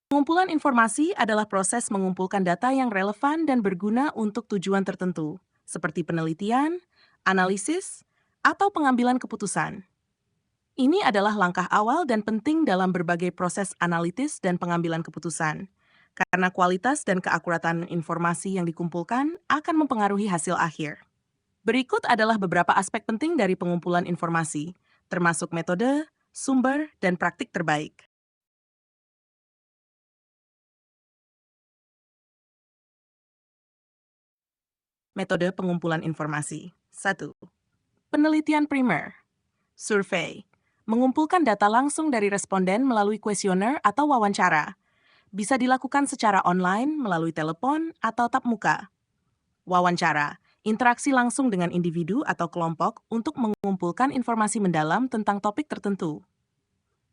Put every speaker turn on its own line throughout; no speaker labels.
Pengumpulan informasi adalah proses mengumpulkan data yang relevan dan berguna untuk tujuan tertentu, seperti penelitian, analisis, atau pengambilan keputusan. Ini adalah langkah awal dan penting dalam berbagai proses analitis dan pengambilan keputusan, karena kualitas dan keakuratan informasi yang dikumpulkan akan mempengaruhi hasil akhir. Berikut adalah beberapa aspek penting dari pengumpulan informasi, termasuk metode, sumber, dan praktik terbaik. Metode pengumpulan informasi. 1. Penelitian primer. Survei. Mengumpulkan data langsung dari responden melalui kuesioner atau wawancara. Bisa dilakukan secara online melalui telepon atau tatap muka. Wawancara. Interaksi langsung dengan individu atau kelompok untuk mengumpulkan informasi mendalam tentang topik tertentu.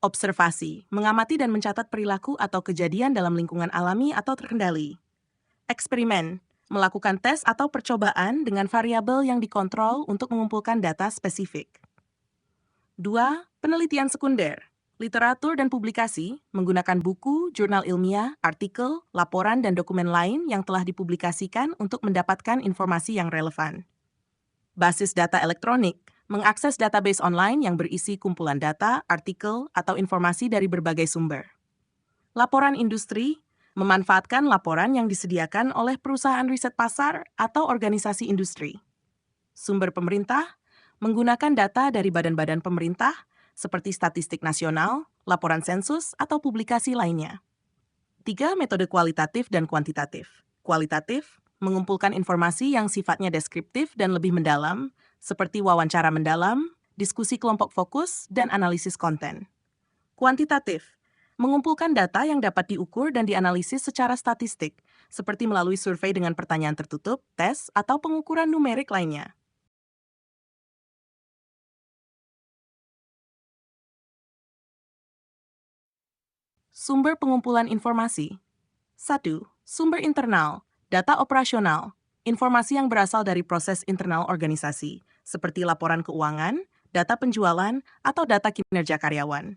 Observasi. Mengamati dan mencatat perilaku atau kejadian dalam lingkungan alami atau terkendali. Eksperimen. Melakukan tes atau percobaan dengan variabel yang dikontrol untuk mengumpulkan data spesifik. 2. Penelitian sekunder. Literatur dan publikasi menggunakan buku, jurnal ilmiah, artikel, laporan, dan dokumen lain yang telah dipublikasikan untuk mendapatkan informasi yang relevan. Basis data elektronik mengakses database online yang berisi kumpulan data, artikel, atau informasi dari berbagai sumber. Laporan industri memanfaatkan laporan yang disediakan oleh perusahaan riset pasar atau organisasi industri. Sumber pemerintah menggunakan data dari badan-badan pemerintah seperti statistik nasional, laporan sensus, atau publikasi lainnya. 3. Metode kualitatif dan kuantitatif. Kualitatif mengumpulkan informasi yang sifatnya deskriptif dan lebih mendalam, seperti wawancara mendalam, diskusi kelompok fokus, dan analisis konten. Kuantitatif mengumpulkan data yang dapat diukur dan dianalisis secara statistik, seperti melalui survei dengan pertanyaan tertutup, tes, atau pengukuran numerik lainnya. Sumber pengumpulan informasi. 1. Sumber internal, data operasional, informasi yang berasal dari proses internal organisasi, seperti laporan keuangan, data penjualan, atau data kinerja karyawan.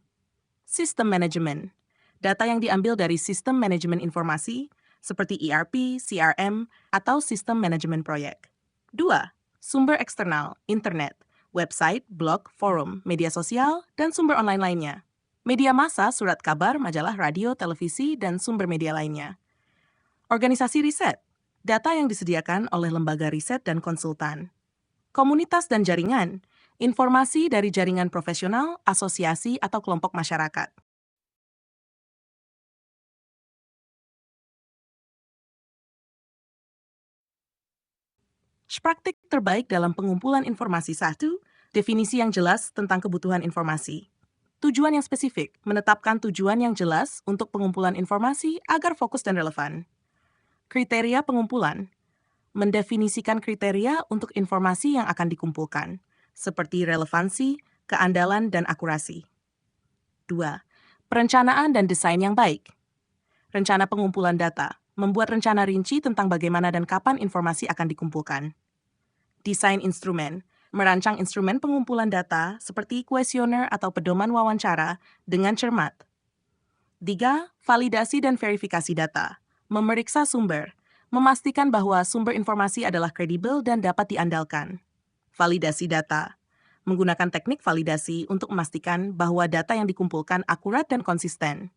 Sistem manajemen, data yang diambil dari sistem manajemen informasi, seperti ERP, CRM, atau sistem manajemen proyek. 2. Sumber eksternal, internet, website, blog, forum, media sosial, dan sumber online lainnya. Media massa, surat kabar, majalah, radio, televisi, dan sumber media lainnya. Organisasi riset, data yang disediakan oleh lembaga riset dan konsultan. Komunitas dan jaringan, informasi dari jaringan profesional, asosiasi, atau kelompok masyarakat. Praktik terbaik dalam pengumpulan informasi. 1. Definisi yang jelas tentang kebutuhan informasi. Tujuan yang spesifik, menetapkan tujuan yang jelas untuk pengumpulan informasi agar fokus dan relevan. Kriteria pengumpulan, mendefinisikan kriteria untuk informasi yang akan dikumpulkan, seperti relevansi, keandalan, dan akurasi. 2. Perencanaan dan desain yang baik. Rencana pengumpulan data, membuat rencana rinci tentang bagaimana dan kapan informasi akan dikumpulkan. Desain instrumen, merancang instrumen pengumpulan data seperti kuesioner atau pedoman wawancara dengan cermat. 3. Validasi dan verifikasi data, memeriksa sumber, memastikan bahwa sumber informasi adalah kredibel dan dapat diandalkan. Validasi data, menggunakan teknik validasi untuk memastikan bahwa data yang dikumpulkan akurat dan konsisten.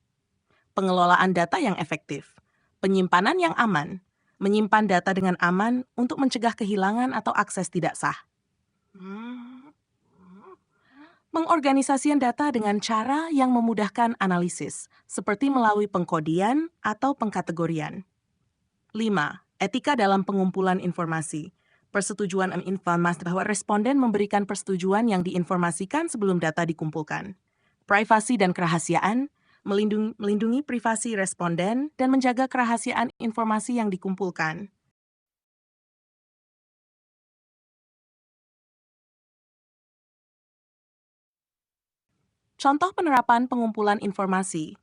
Pengelolaan data yang efektif, penyimpanan yang aman, menyimpan data dengan aman untuk mencegah kehilangan atau akses tidak sah. Mengorganisasikan data dengan cara yang memudahkan analisis, seperti melalui pengkodian atau pengkategorian. 5. Etika dalam pengumpulan informasi. Persetujuan informasi bahwa responden memberikan persetujuan yang diinformasikan sebelum data dikumpulkan. Privasi dan kerahasiaan, melindungi privasi responden dan menjaga kerahasiaan informasi yang dikumpulkan. Contoh penerapan pengumpulan informasi.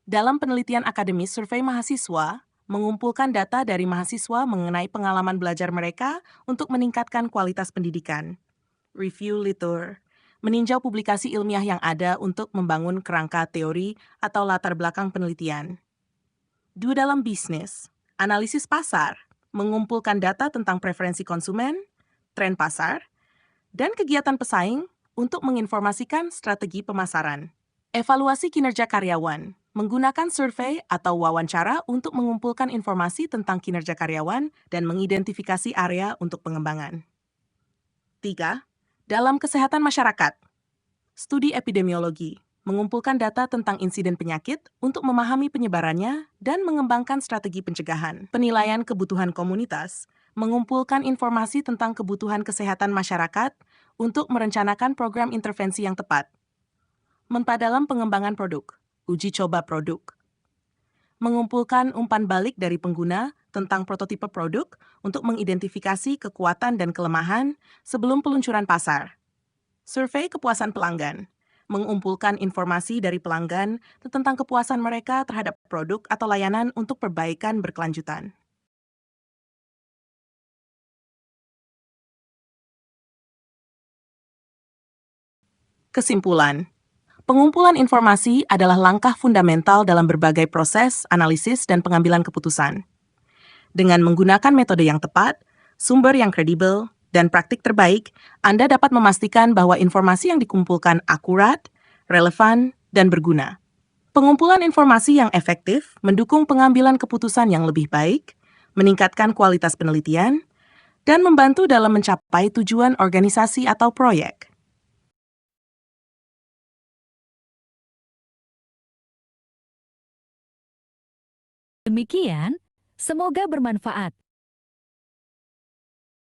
Dalam penelitian akademis survei mahasiswa, mengumpulkan data dari mahasiswa mengenai pengalaman belajar mereka untuk meningkatkan kualitas pendidikan. Review Litur, meninjau publikasi ilmiah yang ada untuk membangun kerangka teori atau latar belakang penelitian. 2. Dalam bisnis, analisis pasar, mengumpulkan data tentang preferensi konsumen, tren pasar, dan kegiatan pesaing untuk menginformasikan strategi pemasaran. Evaluasi kinerja karyawan, menggunakan survei atau wawancara untuk mengumpulkan informasi tentang kinerja karyawan dan mengidentifikasi area untuk pengembangan. 3. Dalam kesehatan masyarakat, studi epidemiologi, mengumpulkan data tentang insiden penyakit untuk memahami penyebarannya dan mengembangkan strategi pencegahan. Penilaian kebutuhan komunitas, mengumpulkan informasi tentang kebutuhan kesehatan masyarakat untuk merencanakan program intervensi yang tepat. Dalam pengembangan produk, uji coba produk. Mengumpulkan umpan balik dari pengguna tentang prototipe produk untuk mengidentifikasi kekuatan dan kelemahan sebelum peluncuran pasar. Survei kepuasan pelanggan, mengumpulkan informasi dari pelanggan tentang kepuasan mereka terhadap produk atau layanan untuk perbaikan berkelanjutan. Kesimpulan, pengumpulan informasi adalah langkah fundamental dalam berbagai proses, analisis, dan pengambilan keputusan. Dengan menggunakan metode yang tepat, sumber yang kredibel, dan praktik terbaik, Anda dapat memastikan bahwa informasi yang dikumpulkan akurat, relevan, dan berguna. Pengumpulan informasi yang efektif mendukung pengambilan keputusan yang lebih baik, meningkatkan kualitas penelitian, dan membantu dalam mencapai tujuan organisasi atau proyek.
Demikian, semoga bermanfaat.